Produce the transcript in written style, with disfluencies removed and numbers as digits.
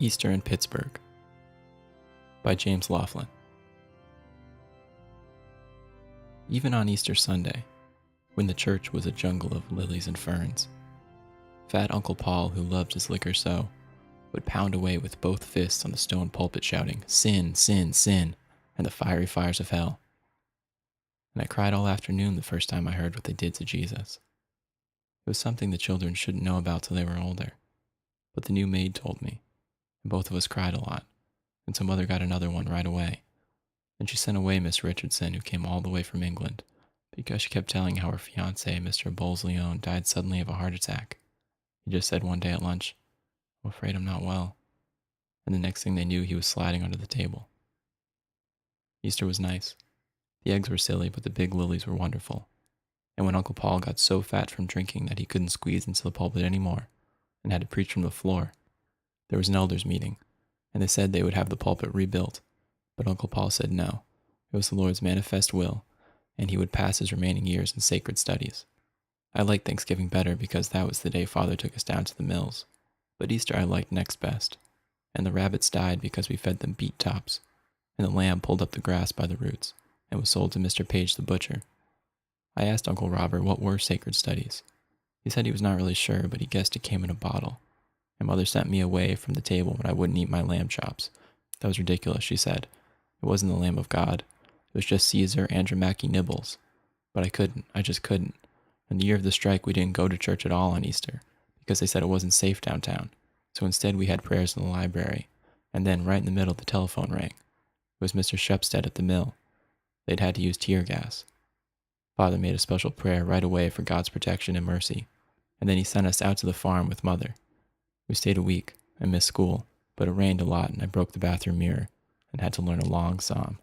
Easter in Pittsburgh by James Laughlin. Even on Easter Sunday, when the church was a jungle of lilies and ferns, fat Uncle Paul, who loved his liquor so, would pound away with both fists on the stone pulpit shouting, "Sin, sin, sin," and the fiery fires of hell. And I cried all afternoon the first time I heard what they did to Jesus. It was something the children shouldn't know about till they were older, but the new maid told me, and both of us cried a lot, and some mother got another one right away. And she sent away Miss Richardson, who came all the way from England, because she kept telling how her fiancé, Mr. Bowles-Lyon, died suddenly of a heart attack. He just said one day at lunch, "I'm afraid I'm not well." And the next thing they knew, he was sliding under the table. Easter was nice. The eggs were silly, but the big lilies were wonderful. And when Uncle Paul got so fat from drinking that he couldn't squeeze into the pulpit anymore and had to preach from the floor, there was an elders' meeting, and they said they would have the pulpit rebuilt. But Uncle Paul said no. It was the Lord's manifest will, and he would pass his remaining years in sacred studies. I liked Thanksgiving better because that was the day Father took us down to the mills. But Easter I liked next best. And the rabbits died because we fed them beet tops, and the lamb pulled up the grass by the roots and was sold to Mr. Page the butcher. I asked Uncle Robert what were sacred studies. He said he was not really sure, but he guessed it came in a bottle. And Mother sent me away from the table when I wouldn't eat my lamb chops. That was ridiculous, she said. It wasn't the Lamb of God. It was just Caesar Andromachy nibbles. But I just couldn't. And the year of the strike, we didn't go to church at all on Easter, because they said it wasn't safe downtown. So instead we had prayers in the library, and then right in the middle the telephone rang. It was Mr. Shepstead at the mill. They'd had to use tear gas. Father made a special prayer right away for God's protection and mercy, and then he sent us out to the farm with Mother. We stayed a week and missed school, but it rained a lot and I broke the bathroom mirror and had to learn a long psalm.